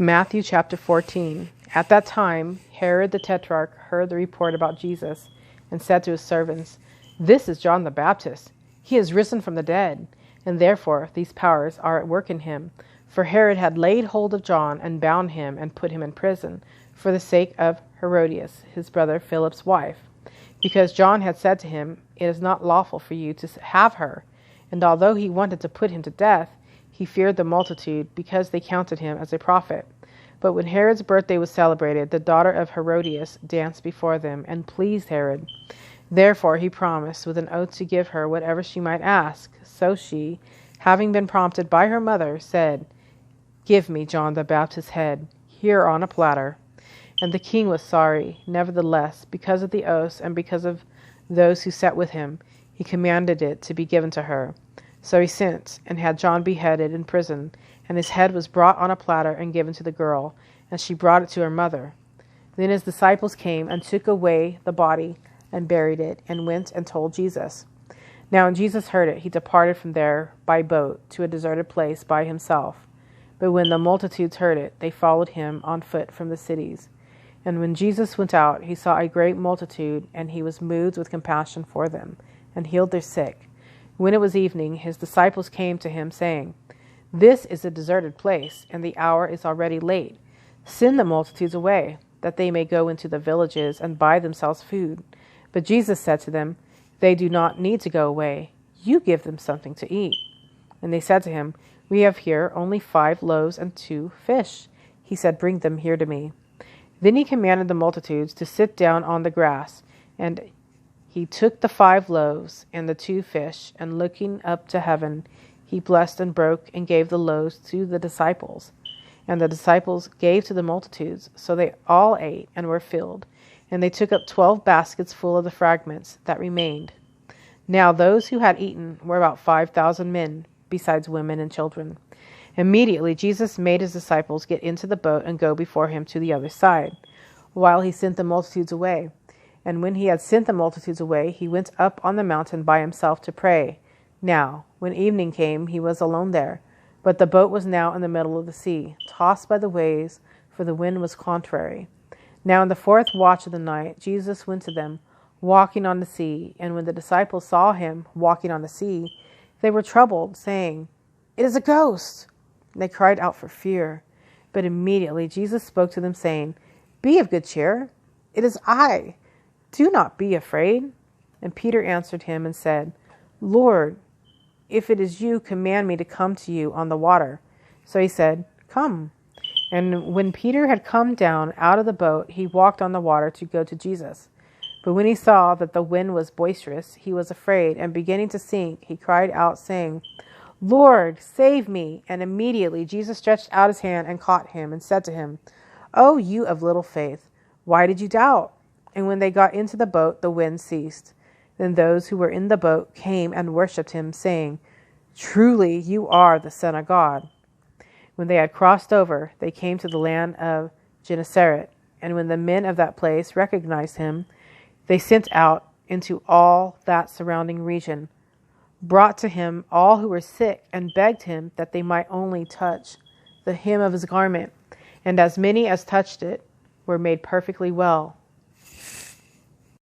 Matthew chapter 14. At that time, Herod the Tetrarch heard the report about Jesus and said to his servants, "This is John the Baptist. He has risen from the dead, and therefore these powers are at work in him." For Herod had laid hold of John and bound him and put him in prison for the sake of Herodias, his brother Philip's wife, because John had said to him, "It is not lawful for you to have her." And although he wanted to put him to death, he feared the multitude, because they counted him as a prophet. But when Herod's birthday was celebrated, the daughter of Herodias danced before them and pleased Herod. Therefore he promised with an oath to give her whatever she might ask. So she, having been prompted by her mother, said, "Give me John the Baptist's head, here on a platter." And the king was sorry. Nevertheless, because of the oaths and because of those who sat with him, he commanded it to be given to her. So he sent and had John beheaded in prison, and his head was brought on a platter and given to the girl, and she brought it to her mother. Then his disciples came and took away the body and buried it, and went and told Jesus. Now when Jesus heard it, he departed from there by boat to a deserted place by himself. But when the multitudes heard it, they followed him on foot from the cities. And when Jesus went out, he saw a great multitude, and he was moved with compassion for them, and healed their sick. When it was evening, his disciples came to him, saying, "This is a deserted place, and the hour is already late. Send the multitudes away, that they may go into the villages and buy themselves food." But Jesus said to them, "They do not need to go away. You give them something to eat." And they said to him, "We have here only 5 loaves and 2 fish." He said, "Bring them here to me." Then he commanded the multitudes to sit down on the grass, and he took the 5 loaves and the 2 fish, and looking up to heaven, he blessed and broke and gave the loaves to the disciples. And the disciples gave to the multitudes, so they all ate and were filled. And they took up 12 baskets full of the fragments that remained. Now those who had eaten were about 5,000 men, besides women and children. Immediately Jesus made his disciples get into the boat and go before him to the other side, while he sent the multitudes away. And when he had sent the multitudes away, he went up on the mountain by himself to pray. Now, when evening came, he was alone there. But the boat was now in the middle of the sea, tossed by the waves, for the wind was contrary. Now in the 4th watch of the night, Jesus went to them, walking on the sea. And when the disciples saw him walking on the sea, they were troubled, saying, "It is a ghost!" And they cried out for fear. But immediately Jesus spoke to them, saying, "Be of good cheer. It is I. Do not be afraid." And Peter answered him and said, "Lord, if it is you, command me to come to you on the water." So he said, "Come." And when Peter had come down out of the boat, he walked on the water to go to Jesus. But when he saw that the wind was boisterous, he was afraid, and beginning to sink, he cried out, saying, "Lord, save me." And immediately Jesus stretched out his hand and caught him, and said to him, "O you of little faith, why did you doubt?" And when they got into the boat, the wind ceased. Then those who were in the boat came and worshipped him, saying, "Truly you are the Son of God." When they had crossed over, they came to the land of Gennesaret. And when the men of that place recognized him, they sent out into all that surrounding region, brought to him all who were sick, and begged him that they might only touch the hem of his garment. And as many as touched it were made perfectly well.